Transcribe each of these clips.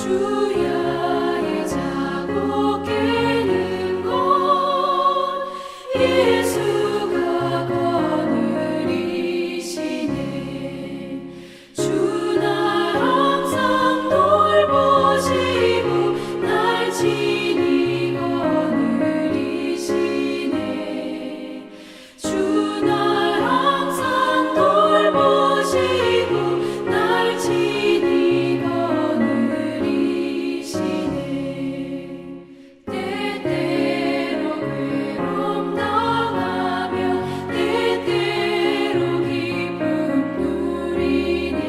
주야의 자고 깨는 것 예수가 거느리시네. 주 날 항상 돌보시고 날 친히 거느리시네. 주 날 항상 돌보시고 날 친히 거느리시네. 때때로 괴로움 당하며 때때로 기쁨 누리네.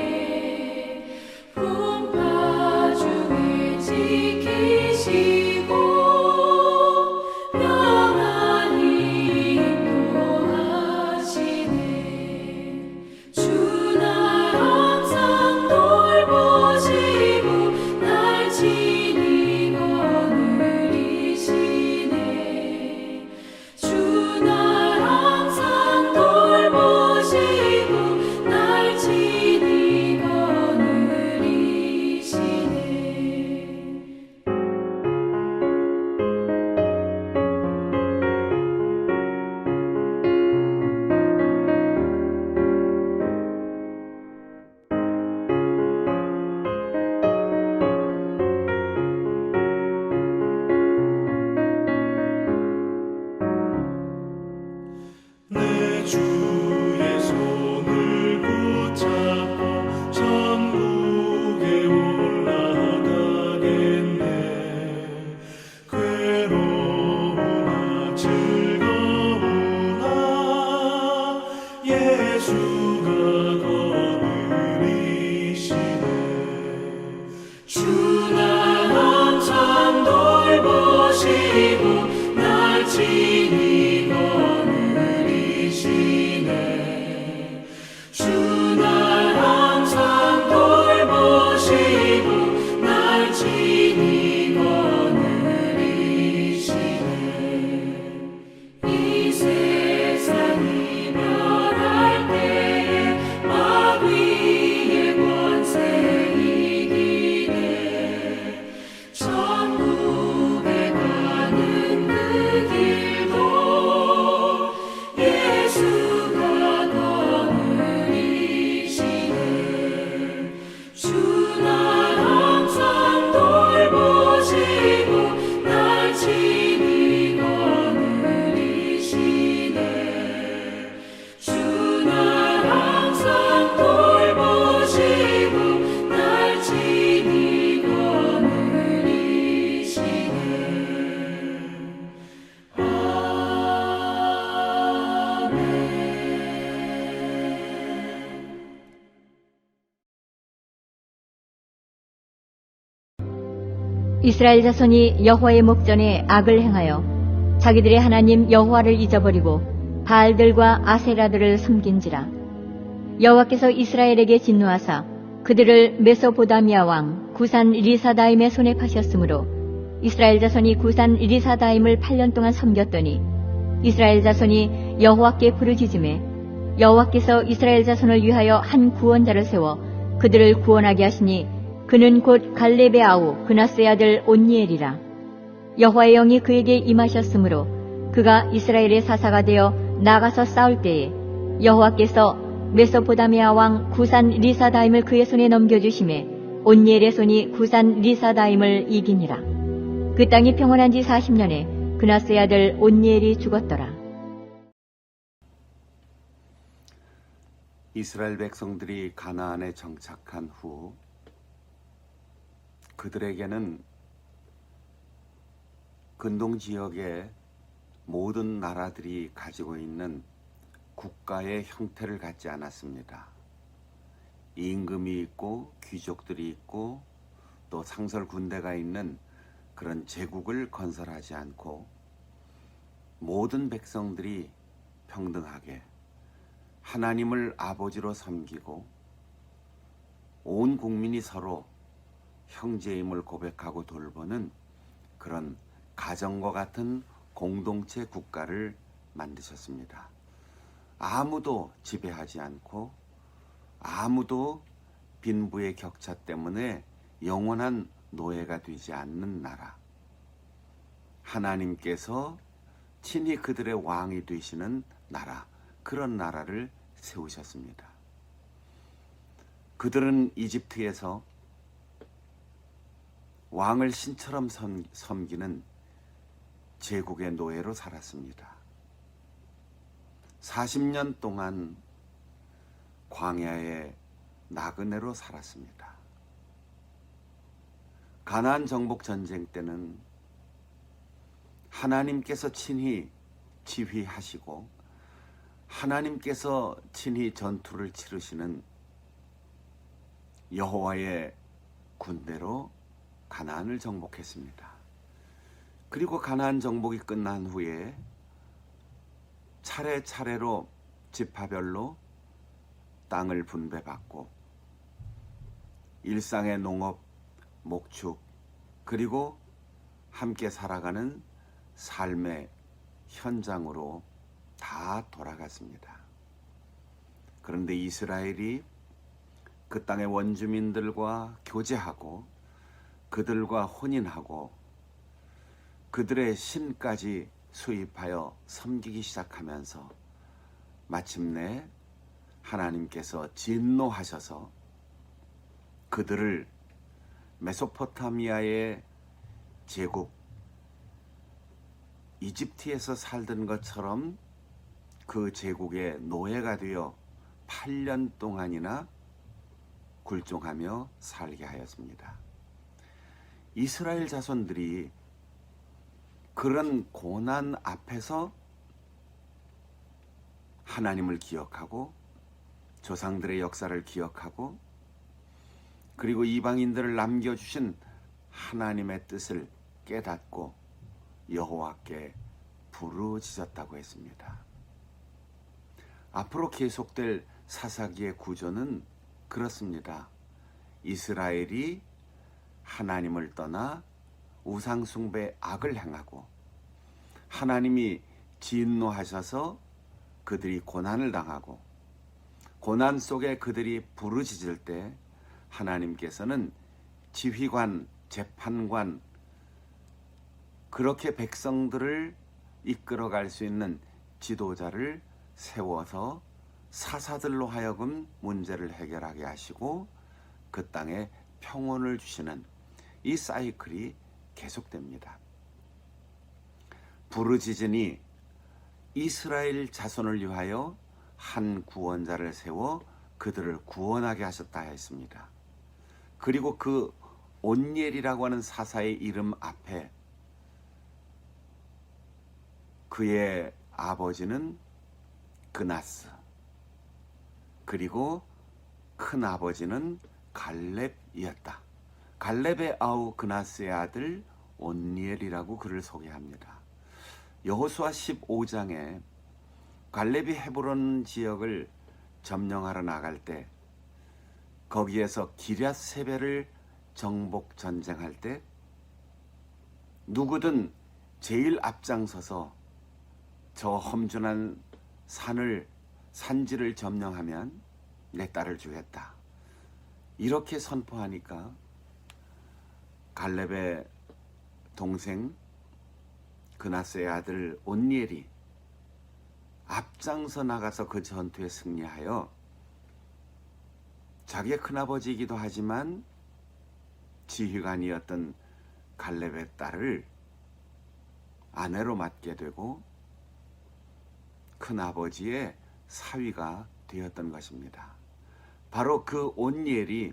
풍파 중에 지키시고 평안히 인도하시네. 주 날 항상 돌보시고 날 친히 거느리시네. 주 날 항상 돌보시고 날 친히 거느리시네. 내 주의 손을 붙잡고 천국에 올라가겠네. 괴로우나 즐거우나 예수가 거느리시네. 주 날 항상 돌보시고 날 친히 거느리시네. 주 날 항상 돌보시고 날 친히 거느리시네. 이 세상 이별할 때에 마귀의 권세 이기네. 천국에 가는 그 길도 예수가 거느리시네. 주 날 항상 돌보시고 날 친히 거느리시네. 주 날 항상 돌보시고 날 친히 거느리시네. 이스라엘 자손이 여호와의 목전에 악을 행하여 자기들의 하나님 여호와를 잊어버리고 바알들과 아세라들을 섬긴지라. 여호와께서 이스라엘에게 진노하사 그들을 메소보다미아 왕 구산 리사다임의 손에 파셨으므로 이스라엘 자손이 구산 리사다임을 8년 동안 섬겼더니 이스라엘 자손이 여호와께 부르짖음에 여호와께서 이스라엘 자손을 위하여 한 구원자를 세워 그들을 구원하게 하시니 그는 곧 갈렙의 아우 그나스의 아들 온니엘이라. 여호와의 영이 그에게 임하셨으므로 그가 이스라엘의 사사가 되어 나가서 싸울 때에 여호와께서 메소포다미아 왕 구산 리사다임을 그의 손에 넘겨주심에 온니엘의 손이 구산 리사다임을 이기니라. 그 땅이 평온한 지 40년에 그나스의 아들 온니엘이 죽었더라. 이스라엘 백성들이 가나안에 정착한 후 그들에게는 근동 지역의 모든 나라들이 가지고 있는 국가의 형태를 갖지 않았습니다. 임금이 있고 귀족들이 있고 또 상설 군대가 있는 그런 제국을 건설하지 않고 모든 백성들이 평등하게 하나님을 아버지로 섬기고 온 국민이 서로 형제임을 고백하고 돌보는 그런 가정과 같은 공동체 국가를 만드셨습니다. 아무도 지배하지 않고 아무도 빈부의 격차 때문에 영원한 노예가 되지 않는 나라, 하나님께서 친히 그들의 왕이 되시는 나라, 그런 나라를 세우셨습니다. 그들은 이집트에서 왕을 신처럼 섬기는 제국의 노예로 살았습니다. 40년 동안 광야의 나그네로 살았습니다. 가나안 정복 전쟁 때는 하나님께서 친히 지휘하시고 하나님께서 친히 전투를 치르시는 여호와의 군대로 가나안을 정복했습니다. 그리고 가나안 정복이 끝난 후에 차례차례로 지파별로 땅을 분배받고 일상의 농업, 목축, 그리고 함께 살아가는 삶의 현장으로 다 돌아갔습니다. 그런데 이스라엘이 그 땅의 원주민들과 교제하고 그들과 혼인하고 그들의 신까지 수입하여 섬기기 시작하면서 마침내 하나님께서 진노하셔서 그들을 메소포타미아의 제국 이집트에서 살던 것처럼 그 제국의 노예가 되어 8년 동안이나 굴종하며 살게 하였습니다. 이스라엘 자손들이 그런 고난 앞에서 하나님을 기억하고 조상들의 역사를 기억하고 그리고 이방인들을 남겨주신 하나님의 뜻을 깨닫고 여호와께 부르짖었다고 했습니다. 앞으로 계속될 사사기의 구조는 그렇습니다. 이스라엘이 하나님을 떠나 우상숭배 악을 행하고 하나님이 진노하셔서 그들이 고난을 당하고 고난 속에 그들이 부르짖을 때 하나님께서는 지휘관, 재판관, 그렇게 백성들을 이끌어갈 수 있는 지도자를 세워서 사사들로 하여금 문제를 해결하게 하시고 그 땅에 평온을 주시는 이 사이클이 계속됩니다. 부르짖으니 이스라엘 자손을 위하여 한 구원자를 세워 그들을 구원하게 하셨다 했습니다. 그리고 그 온니엘이라고 하는 사사의 이름 앞에 그의 아버지는 그나스, 그리고 큰 아버지는 갈렙이었다. 갈렙의 아우 그나스의 아들 온니엘이라고 그를 소개합니다. 여호수아 15장에 갈렙이 헤브론 지역을 점령하러 나갈 때 거기에서 기럇세벨을 정복 전쟁할 때 누구든 제일 앞장서서 저 험준한 산지를 점령하면 내 딸을 주겠다. 이렇게 선포하니까 갈렙의 동생 그나스의 아들 온니엘이 앞장서 나가서 그 전투에 승리하여 자기의 큰아버지이기도 하지만 지휘관이었던 갈렙의 딸을 아내로 맡게 되고 큰아버지의 사위가 되었던 것입니다. 바로 그 온니엘이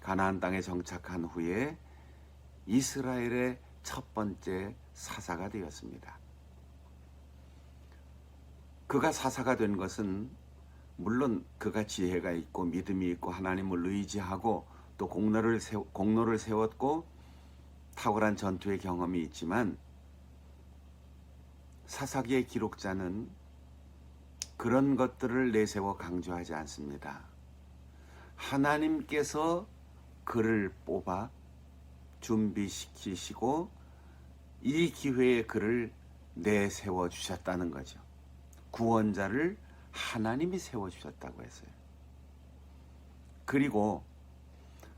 가나안 땅에 정착한 후에 이스라엘의 첫 번째 사사가 되었습니다. 그가 사사가 된 것은 물론 그가 지혜가 있고 믿음이 있고 하나님을 의지하고 또 공로를 세웠고 탁월한 전투의 경험이 있지만 사사기의 기록자는 그런 것들을 내세워 강조하지 않습니다. 하나님께서 그를 뽑아 준비시키시고 이 기회에 그를 내세워 주셨다는 거죠. 구원자를 하나님이 세워주셨다고 했어요. 그리고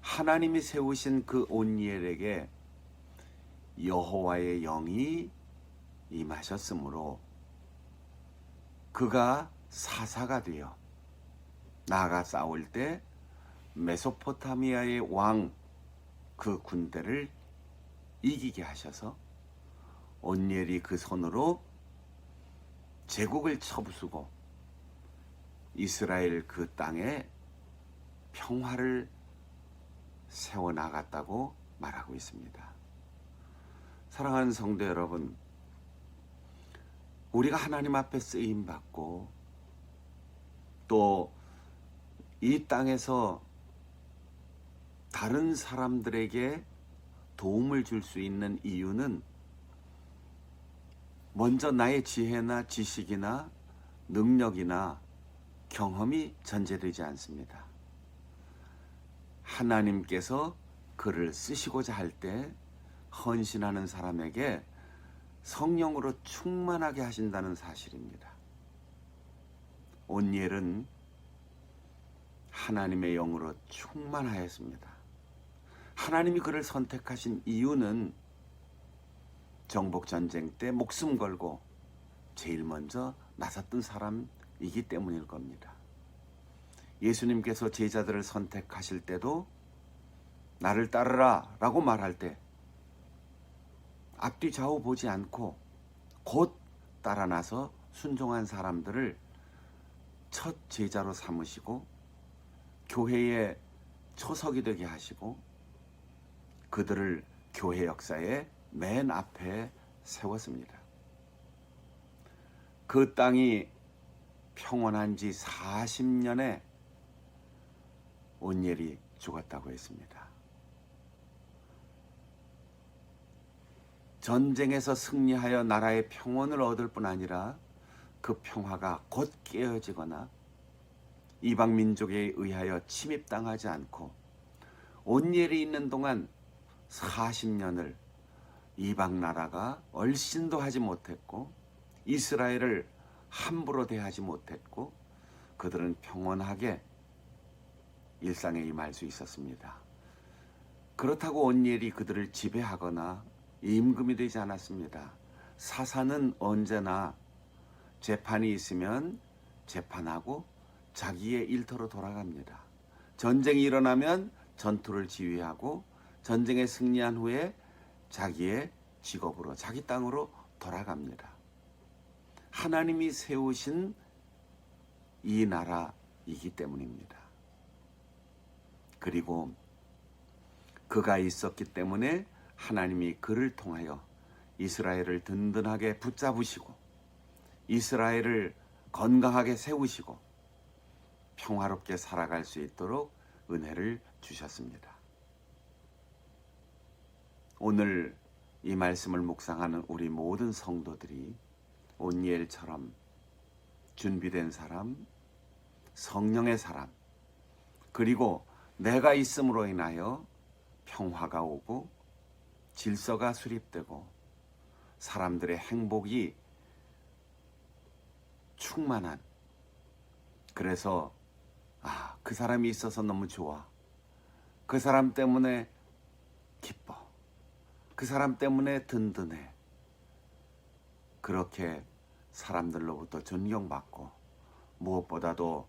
하나님이 세우신 그 온니엘에게 여호와의 영이 임하셨으므로 그가 사사가 되어 나아가 싸울 때 메소포타미아의 왕 그 군대를 이기게 하셔서 온니엘이 그 손으로 제국을 쳐부수고 이스라엘 그 땅에 평화를 세워나갔다고 말하고 있습니다. 사랑하는 성도 여러분, 우리가 하나님 앞에 쓰임받고 또 이 땅에서 다른 사람들에게 도움을 줄 수 있는 이유는 먼저 나의 지혜나 지식이나 능력이나 경험이 전제되지 않습니다. 하나님께서 그를 쓰시고자 할 때 헌신하는 사람에게 성령으로 충만하게 하신다는 사실입니다. 온니엘은 하나님의 영으로 충만하였습니다. 하나님이 그를 선택하신 이유는 정복전쟁 때 목숨 걸고 제일 먼저 나섰던 사람이기 때문일 겁니다. 예수님께서 제자들을 선택하실 때도 나를 따르라 라고 말할 때 앞뒤 좌우 보지 않고 곧 따라 나서 순종한 사람들을 첫 제자로 삼으시고 교회의 초석이 되게 하시고 그들을 교회 역사의 맨 앞에 세웠습니다. 그 땅이 평온한 지 40년에 온니엘이 죽었다고 했습니다. 전쟁에서 승리하여 나라의 평온을 얻을 뿐 아니라 그 평화가 곧 깨어지거나 이방 민족에 의하여 침입당하지 않고 온니엘이 있는 동안 40년을 이방 나라가 얼씬도 하지 못했고 이스라엘을 함부로 대하지 못했고 그들은 평온하게 일상에 임할 수 있었습니다. 그렇다고 온니엘이 그들을 지배하거나 임금이 되지 않았습니다. 사사는 언제나 재판이 있으면 재판하고 자기의 일터로 돌아갑니다. 전쟁이 일어나면 전투를 지휘하고 전쟁에 승리한 후에 자기의 직업으로 자기 땅으로 돌아갑니다. 하나님이 세우신 이 나라이기 때문입니다. 그리고 그가 있었기 때문에 하나님이 그를 통하여 이스라엘을 든든하게 붙잡으시고 이스라엘을 건강하게 세우시고 평화롭게 살아갈 수 있도록 은혜를 주셨습니다. 오늘 이 말씀을 묵상하는 우리 모든 성도들이 온니엘처럼 준비된 사람, 성령의 사람, 그리고 내가 있음으로 인하여 평화가 오고 질서가 수립되고 사람들의 행복이 충만한, 그래서 그 사람이 있어서 너무 좋아, 그 사람 때문에 기뻐, 그 사람 때문에 든든해, 그렇게 사람들로부터 존경받고 무엇보다도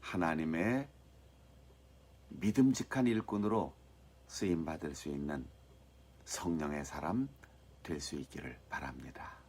하나님의 믿음직한 일꾼으로 쓰임받을 수 있는 성령의 사람 될 수 있기를 바랍니다.